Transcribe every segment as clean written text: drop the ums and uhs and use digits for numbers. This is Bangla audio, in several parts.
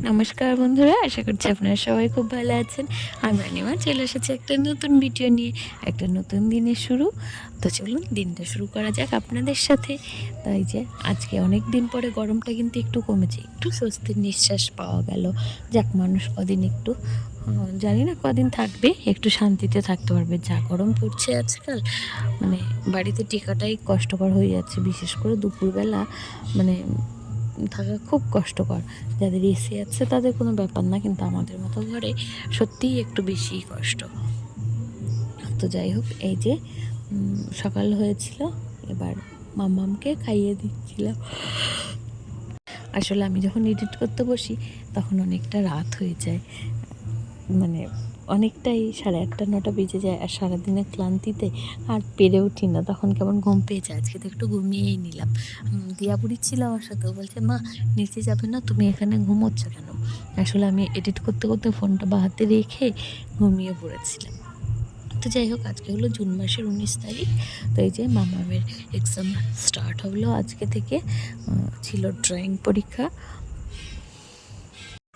নমস্কার বন্ধুরা, আশা করছি আপনারা সবাই খুব ভালো আছেন। আমি রানিমা চলে এসেছি একটা নতুন ভিডিও নিয়ে, একটা নতুন দিনের শুরু। তো চলুন দিনটা শুরু করা যাক আপনাদের সাথে। তাই যে আজকে অনেক দিন পরে গরমটা কিন্তু একটু কমেছে, একটু স্বস্তির নিঃশ্বাস পাওয়া গেল। যাক, মানুষ কদিন একটু জানি না কদিন থাকবে, একটু শান্তিতে থাকতে পারবে। যা গরম পড়ছে আজকাল, মানে বাড়িতে টিকাটাই কষ্টকর হয়ে যাচ্ছে, বিশেষ করে দুপুরবেলা মানে থাকা খুব কষ্টকর। যাদের এসি আছে তাদের কোনো ব্যাপার না, কিন্তু আমাদের মতো ঘরে সত্যিই একটু বেশিই কষ্ট। তো যাই হোক, এই যে সকাল হয়েছিল, এবার মাম্মামকে খাইয়ে দিচ্ছিলাম। আসলে আমি যখন এডিট করতে বসি তখন অনেকটা রাত হয়ে যায়, মানে অনেকটাই 8:30 9টা বেজে যায়। আর সারাদিনের ক্লান্তিতে আর পেরে উঠি না, তখন কেমন ঘুম পেয়ে যায়। আজকে তো একটু ঘুমিয়েই নিলাম। দিয়া বুড়ি ছিল আমার সাথেও, বলছে মা নিচে যাবে না, তুমি এখানে ঘুমোচ্ছ কেন? আসলে আমি এডিট করতে করতে ফোনটা বাহাতে রেখে ঘুমিয়ে পড়েছিলাম। তো যাই হোক, আজকে হলো জুন মাসের 19 তারিখ। তো এই যে মামামের এক্সাম স্টার্ট হলো আজকে থেকে। ছিল ড্রয়িং পরীক্ষা।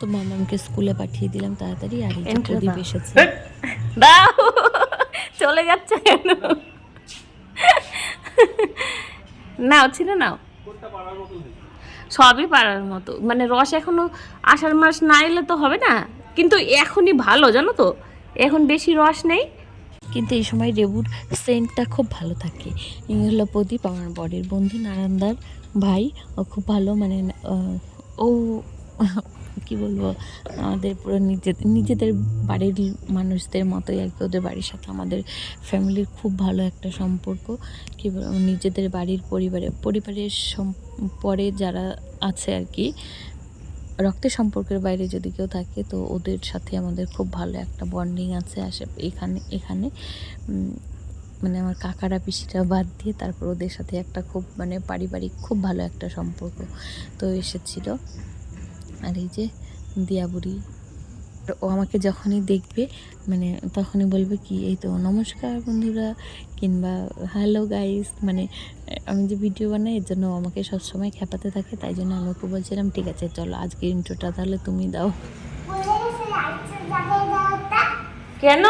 তো মামামকে স্কুলে পাঠিয়ে দিলাম তাড়াতাড়ি। আর এই যে প্রদীপ এসেছে। দাও, চলে যাচ্ছে কেন? নাও, ছিল নাও, সবই পারার মতো। মানে রস এখনো আষাঢ় মাস না এলে তো হবে না, কিন্তু এখনই ভালো, জানো তো, এখন বেশি রস নেই। কিন্তু এই সময় লেবুর সেন্টটা খুব ভালো থাকে। এই হলো প্রদীপ, আমার বরের বন্ধু, নারায়ণদার ভাই। ও খুব ভালো, মানে ও কি বলবো, আমাদের পুরো নিজেদের বাড়ির মানুষদের মতোই আর কি। ওদের বাড়ির সাথে আমাদের ফ্যামিলির খুব ভালো একটা সম্পর্ক। কি বলবো, নিজেদের বাড়ির পরিবারের পরে যারা আছে আর কি, রক্তের সম্পর্কের বাইরে যদি কেউ থাকে, তো ওদের সাথে আমাদের খুব ভালো একটা বন্ডিং আছে। এখানে মানে আমার কাকারা পিসিরা বাদ দিয়ে তারপর ওদের সাথে একটা খুব মানে পারিবারিক খুব ভালো একটা সম্পর্ক। তো এসেছিল। আর এই যে দিয়া বুড়ি, ও আমাকে যখনই দেখবে মানে তখনই বলবে কি, এই তো নমস্কার বন্ধুরা, কিংবা হ্যালো গাইস। মানে আমি যে ভিডিও বানাই এর জন্য আমাকে সবসময় খেপাতে থাকে। তাই জন্য আমি ওকে বলছিলাম, ঠিক আছে চলো আজকে ইন্ট্রোটা তাহলে তুমি দাও। কেন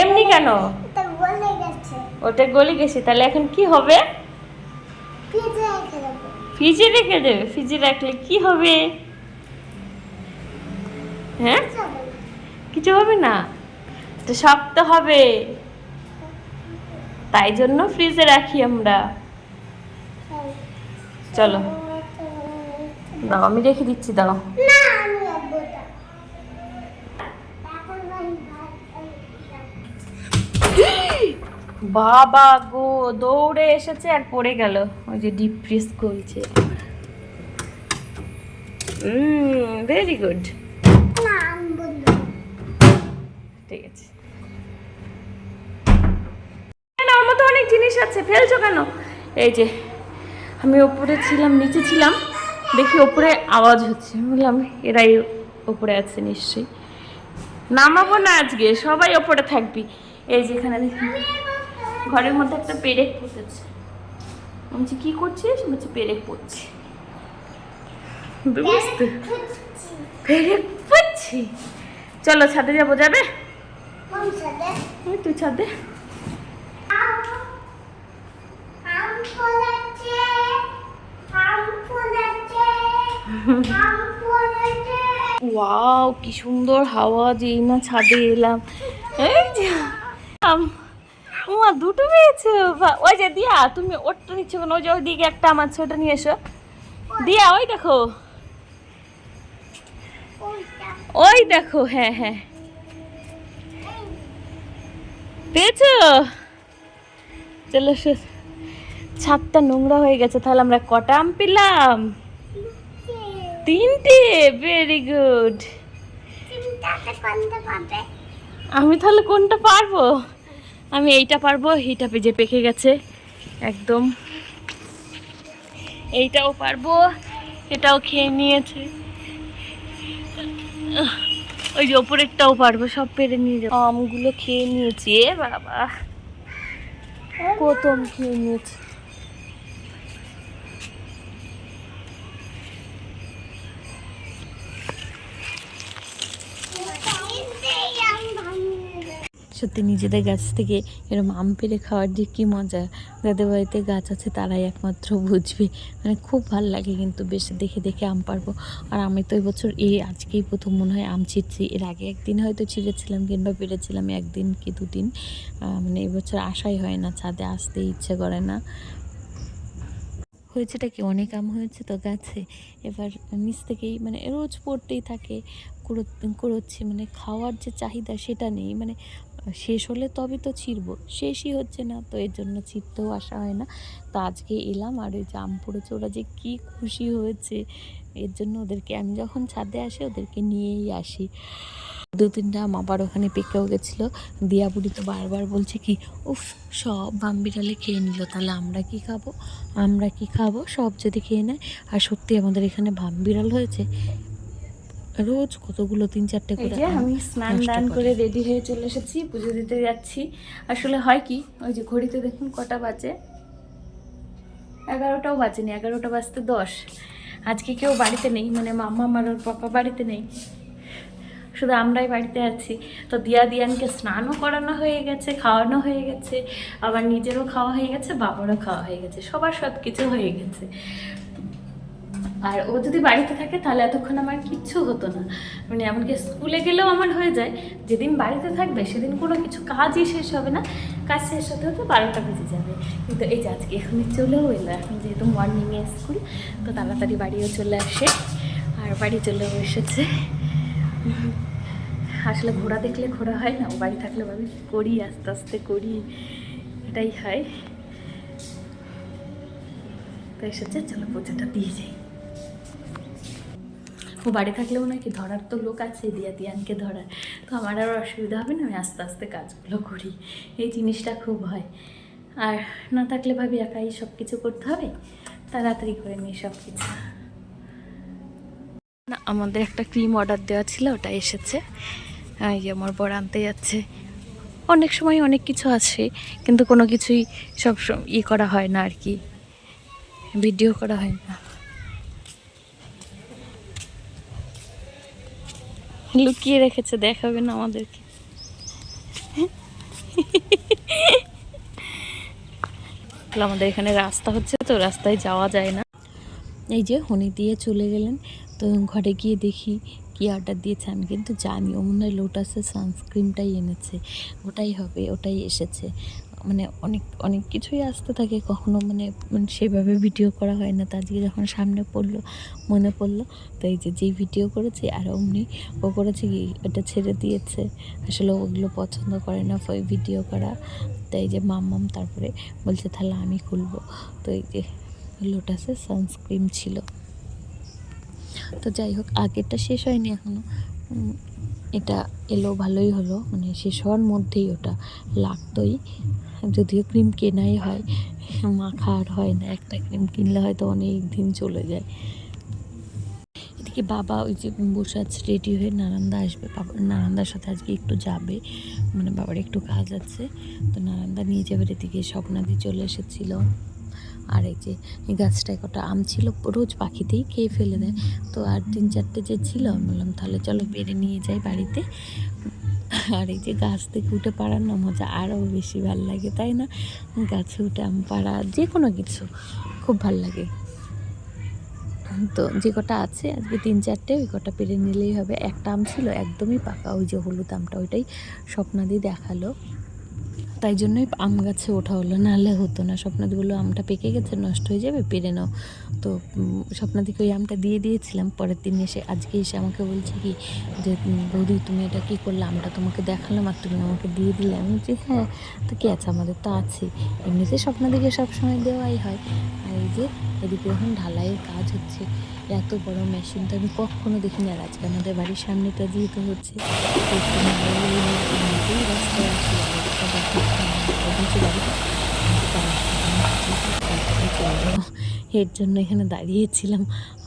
এমনি কেন? ওটা গলে গেছে, তাহলে এখন কি হবে? ফ্রিজে রেখে দেবে? ফ্রিজে রাখলে কি হবে? হ্যাঁ, কিছু হবে না তো, শক্ত হবে, তাই জন্য ফ্রিজে রাখি আমরা। চলো দাও, আমি রেখে দিচ্ছি, দাও। বাবা গো, দৌড়ে এসেছে আর পড়ে গেল। ওই যে ডিপ ফ্রিজ করছে। ভেরি গুড, ঠিক আছে। ওর মতো অনেক জিনিস আছে, ফেলছো কেন? এই যে আমি ওপরে ছিলাম, নিচে ছিলাম, দেখি ওপরে আওয়াজ হচ্ছে, বললাম এরাই ওপরে আছে নিশ্চয়ই। নামাবো না আজকে, সবাই ওপরে থাকবি। এই যে এখানে দেখি ঘরের মধ্যে একটা পেরেক পুঁতেছে। আমি বলছি কি করছিস? বলছি পেরেক পুঁতছি। বুঝতে পেরেক পুঁতছি। চলো ছাদে যাবো, যাবে? তুই ছাদে। ওয়াও, কি সুন্দর হাওয়া, যেই না ছাদে এলাম। এই যে উমা, দুটো পেয়েছো। ওই যে দিয়া, তুমি ওটা নিচ্ছ কেন? ওই যে ওইদিকে একটা আমার ছোট নিয়ে এসো। দিয়া, ওই দেখো, ওই দেখো, হ্যাঁ হ্যাঁ, পেয়েছো? চলো, ছাদটা নোংরা হয়ে গেছে। তাহলে আমরা কটা আম পেলাম? 3টে। Very good. আমি তাহলে কোনটা পারবো? আমি এইটা পারবো, এইটা পেজে পেকে গেছে একদম। এইটাও পারবো, এটাও খেয়ে নিয়েছে। ওই যে ওপরেরটাও পারবো, সব পেরে নিয়ে যাবো। আমগুলো খেয়ে নিয়েছি, এ বাবা কত আম খেয়ে নিয়েছি। সত্যি নিজেদের গাছ থেকে এরকম আম পেড়ে খাওয়ার যে কী মজা, যাদের বাড়িতে গাছ আছে তারাই একমাত্র বুঝবে। মানে খুব ভাল লাগে কিন্তু বেশ দেখে দেখে আম পারবো। আর আমি তো এবছর আজকেই প্রথম মনে হয় আম ছিঁড়ছি। এর আগে একদিন হয়তো ছিঁড়েছিলাম কিংবা পেরেছিলাম, একদিন কি দুদিন। মানে এবছর আসাই হয় না, ছাদে আসতে ইচ্ছে করে না। হয়েছেটা কি, অনেক আম হয়েছে তো গাছে, এবার নিচ থেকেই মানে রোজ পড়তেই থাকে, কুড়োচ্ছি। মানে খাওয়ার যে চাহিদা সেটা নেই, মানে শেষ হলে তবে তো ছিঁড়বো, শেষই হচ্ছে না, তো এর জন্য ছিঁড়তেও আসা হয় না। তো আজকে এলাম, আর ওই যে আম পড়েছে, ওরা যে কী খুশি হয়েছে, এর জন্য ওদেরকে আমি যখন ছাদে আসি ওদেরকে নিয়েই আসি। 2-3টা আম আবার ওখানে পেকেও গেছিলো। দিয়া বুড়ি তো বারবার বলছে কি, উফ সব বাম বিড়ালে খেয়ে নিল, তাহলে আমরা কি খাবো, আমরা কি খাবো, সব যদি খেয়ে নেয়। আর সত্যি আমাদের এখানে বাম বিড়াল হয়েছে, রোজ কতগুলো 3-4টে এই করে যে আম আমি স্নান নষ্ট দান করে। করে রেডি হয়ে চলে এসেছি, পুজো দিতে যাচ্ছি। আসলে হয় কি, ওই যে ঘড়িতে দেখুন কটা বাজে, 11টাও বাজেনি, 11টা বাজতে 10। আজকে কেউ বাড়িতে নেই, মানে মাম্মা আর ওর পাপা বাড়িতে নেই, শুধু আমরাই বাড়িতে আছি। তো দিয়ানকে স্নানও করানো হয়ে গেছে, খাওয়ানো হয়ে গেছে, আবার নিজেরও খাওয়া হয়ে গেছে, বাবারও খাওয়া হয়ে গেছে, সবার সব কিছু হয়ে গেছে। আর ও যদি বাড়িতে থাকে তাহলে এতক্ষণ আমার কিচ্ছু হতো না, মানে এমনকি স্কুলে গেলেও আমার হয়ে যায়। যেদিন বাড়িতে থাকবে সেদিন কোনো কিছু কাজই শেষ হবে না, কাজ শেষ হতে হতে 12টা বেজে যাবে। কিন্তু এই যে আজকে এখনই চলেও এলো, এখন যেহেতু মর্নিংয়ে স্কুল, তো তাড়াতাড়ি বাড়িও চলে আসে, আর বাড়ি চলেও এসেছে। আসলে ঘোড়া দেখলে ঘোড়া হয় না, ও বাড়ি থাকলে ভাবি করি, আস্তে আস্তে করি, এটাই হয়। তো এসেছে, চলো পুজোটা দিয়ে যাই। ও বাড়ি থাকলেও নাকি ধরার তো লোক আছে, দিয়ানকে ধরার, তো আমার আর অসুবিধা হবে না, আমি আস্তে আস্তে কাজগুলো করি, এই জিনিসটা খুব হয়। আর না থাকলে ভাবি একাই সব কিছু করতে হবে, তাড়াতাড়ি করে নিই সব কিছু। না, আমাদের একটা ক্রিম অর্ডার দেওয়া ছিল, ওটা এসেছে। এই যে আমার বর আনতে যাচ্ছে। অনেক সময় অনেক কিছু আসে, কিন্তু কোনো কিছুই সব করা হয় না আর কি, ভিডিও করা হয় না। লুকিয়ে রেখেছে, দেখাবে না আমাদেরকে। আমাদের এখানে রাস্তা হচ্ছে, তো রাস্তায় যাওয়া যায় না। এই যে হনি দিয়ে চলে গেলেন, তো ঘরে গিয়ে দেখি কি অর্ডার দিয়েছে। আমি কিন্তু জানি ও মনে হয় লোটাসের সানস্ক্রিনটাই এনেছে, ওটাই হবে, ওটাই এসেছে। মানে অনেক অনেক কিছুই আসতে থাকে, কখনো মানে সেভাবে ভিডিও করা হয় না, তো আজকে যখন সামনে পড়লো মনে পড়লো, তো এই যে যেই ভিডিও করেছি, আর অমনি ও করেছে কি, এটা ছেড়ে দিয়েছে। আসলে ওগুলো পছন্দ করে না ওই ভিডিও করা, তাই যে মাম্মাম তারপরে বলছে তাহলে আমি খুলবো। তো এই যে লোটাসের সানস্ক্রিন ছিল। তো যাই হোক, আগেরটা শেষ হয়নি এখনও, এটা এলো, ভালোই হলো, মানে শেষ হওয়ার মধ্যেই ওটা লাগতোই। যদিও ক্রিম কেনাই হয়, মাখা আর হয় না, একটা ক্রিম কিনলে হয়তো অনেক দিন চলে যায়। এদিকে বাবা ওই যে বসে আছে রেডি হয়ে, নারান্দা আসবে, নারান্দার সাথে আজকে একটু যাবে, মানে বাবার একটু কাজ আছে, তো নারান্দা নিয়ে যাবে। এদিকে স্বপ্নাদি চলে এসেছিলো। আর এই যে এই গাছটায় কটা আম ছিল, রোজ পাখিতেই খেয়ে ফেলে দেয়, তো আর 3-4টে যে ছিল, আমি বললাম তাহলে চলো পেড়ে নিয়ে যাই বাড়িতে। আর এই যে গাছ থেকে উঠে পাড়ার না মজা আরও বেশি ভাল লাগে, তাই না? গাছে উঠে আম পাড়া, যে কোনো কিছু খুব ভাল লাগে। তো যে কটা আছে আজকে 3-4টে, ওই কটা পেরে নিলেই হবে। একটা আম ছিল একদমই পাকা, ওই যে হলুদ আমটা, ওইটাই স্বপ্নাদি দেখালো, তাই জন্যই আম গাছে ওঠা হলো, নাহলে হতো না। স্বপ্নাদি বললো আমটা পেকে গেছে, নষ্ট হয়ে যাবে, পেরে নাও। তো স্বপ্নাদিকে ওই আমটা দিয়ে দিয়েছিলাম। পরের দিন এসে, আজকে এসে আমাকে বলছে কি যে, বৌদি তুমি এটা কী করলে, আমটা তোমাকে দেখালাম আর তুমি আমাকে দিয়ে দিলে। আমি বলছি হ্যাঁ, তো কী আছে, আমাদের তো আছে, এমনিতে স্বপ্নাদিকে সবসময় দেওয়াই হয়। আর এই যে এদিকে এখন ঢালাইয়ের কাজ হচ্ছে, এত বড় মেশিন তো আমি কখনো দেখিনি। আর আজকে আমাদের বাড়ির সামনেটা যেহেতু হচ্ছে, রাস্তায় আসি, এর জন্য এখানে দাঁড়িয়েছিলাম,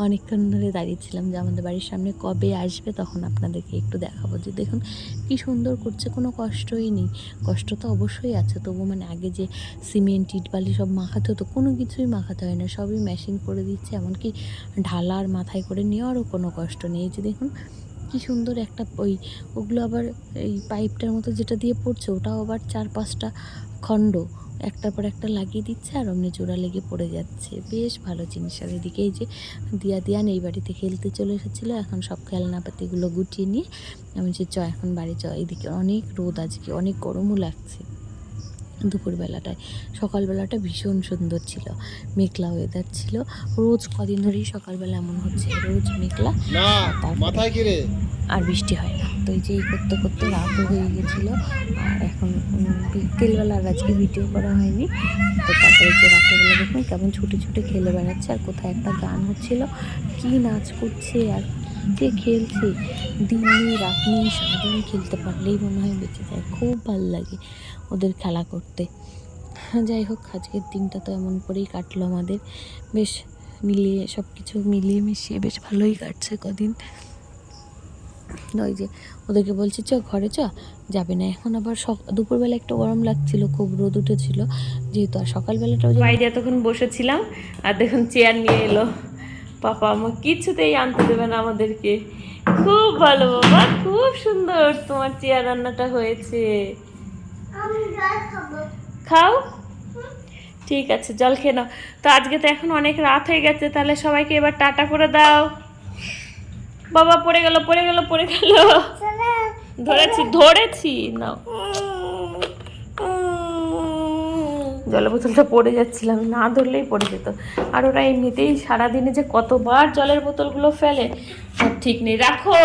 অনেকক্ষণ ধরে দাঁড়িয়েছিলাম যে আমাদের বাড়ির সামনে কবে আসবে, তখন আপনাদেরকে একটু দেখাবো। যে দেখুন কি সুন্দর করছে, কোনো কষ্টই নেই। কষ্ট তো অবশ্যই আছে, তবু মানে আগে যে সিমেন্ট ইট বালি সব মাখাতে হতো, কোনো কিছুই মাখাতে হয় না, সবই মেশিন করে দিচ্ছে। এমনকি ঢালার মাথায় করে নেওয়ারও কোনো কষ্ট নেই। যে দেখুন কি সুন্দর একটা ওগুলো আবার এই পাইপটার মতো যেটা দিয়ে পড়ছে ওটাও আবার 4-5টা খণ্ড একটার পর একটা লাগিয়ে দিচ্ছে আর অমনি জোড়া লেগে পড়ে যাচ্ছে, বেশ ভালো জিনিস। আর এদিকে এই যে দিয়ান এই বাড়িতে খেলতে চলে এসেছিলো, এখন সব খেলনাপাতিগুলো গুটিয়ে নিয়ে আমি যে এখন বাড়ি এদিকে অনেক রোদ, আজকে অনেক গরমও লাগছে দুপুরবেলাটায়। সকালবেলাটা ভীষণ সুন্দর ছিল, মেঘলা ওয়েদার ছিল। রোজ কদিন ধরেই সকালবেলা এমন হচ্ছে, রোজ মেঘলা আর বৃষ্টি হয় না। তো এই যে এই করতে করতে রাতও হয়ে গেছিলো। আর এখন বিকেলবেলা আর আজকে ভিডিও করা হয়নি। তো তারপরে যে রাতেরবেলা দেখুন কেমন ছুটে ছুটে খেলে বেড়াচ্ছে, আর কোথায় একটা গান হচ্ছিল, কি নাচ করছে আর যে খেলছে, দিন নেই রাত নেই, সারাদিন খেলতে পারলেই মনে হয় বেঁচে যায়। খুব ভালো লাগে ওদের খেলা করতে। যাই হোক, আজকের দিনটা তো এমন করেই কাটলো আমাদের, বেশ মিলিয়ে সব কিছু মিলিয়ে মিশিয়ে বেশ ভালোই কাটছে কদিন। ওই যে ওদেরকে বলছি চ ঘরে চ, যাবে না এখন। আবার দুপুরবেলা একটু গরম লাগছিল, খুব রোদ উঠেছিল যেহেতু, আর সকালবেলাটাও বাইরে এতক্ষণ বসেছিলাম আর দেখুন চেয়ার নিয়ে এলো পাপা। আমার কিছুতেই আনতে দেবে না আমাদেরকে। খুব ভালো বাবা, খুব সুন্দর তোমার চেয়ার রান্নাটা হয়েছে। খাও, ঠিক আছে, জল খেয়ে নাও। তো আজকে তো এখন অনেক রাত হয়ে গেছে, তাহলে সবাইকে এবার টাটা করে দাও। বাবা পড়ে গেল পড়ে গেল পড়ে গেল, ধরেছি নাও। জলের বোতলটা পড়ে যাচ্ছিলাম, না ধরলেই পড়ে যেত। আর ওরা এমনিতেই সারাদিনে যে কতবার জলের বোতলগুলো ফেলে আর ঠিক নেই। রাখো,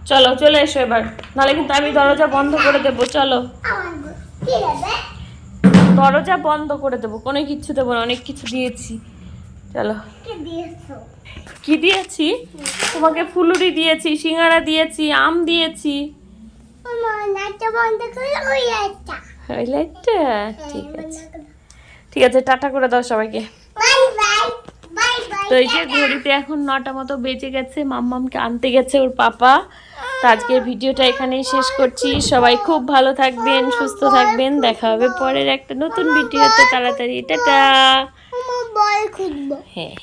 চলো চলে এসো এবার, নাহলে কিন্তু আমি দরজা বন্ধ করে দেবো। চলো, দরজা বন্ধ করে দেবো, কোনো কিচ্ছু দেবো না, অনেক কিছু দিয়েছি। চলো। কি দিয়েছি তোমাকে? ফুলুরি দিয়েছি, সিঙ্গারা দিয়েছি, আম দিয়েছি। ওই লাইটটা ঠিক আছে, ঠিক আছে, টাটা করে দাও সবাইকে। তো এই যে ঘড়িতে এখন 9টা মতো বেজে গেছে, মাম্মামকে আনতে গেছে ওর পাপা। তো আজকের ভিডিওটা এখানেই শেষ করছি। সবাই খুব ভালো থাকবেন, সুস্থ থাকবেন, দেখা হবে পরের একটা নতুন ভিডিওতে তাড়াতাড়ি। টাটা। হ্যাঁ।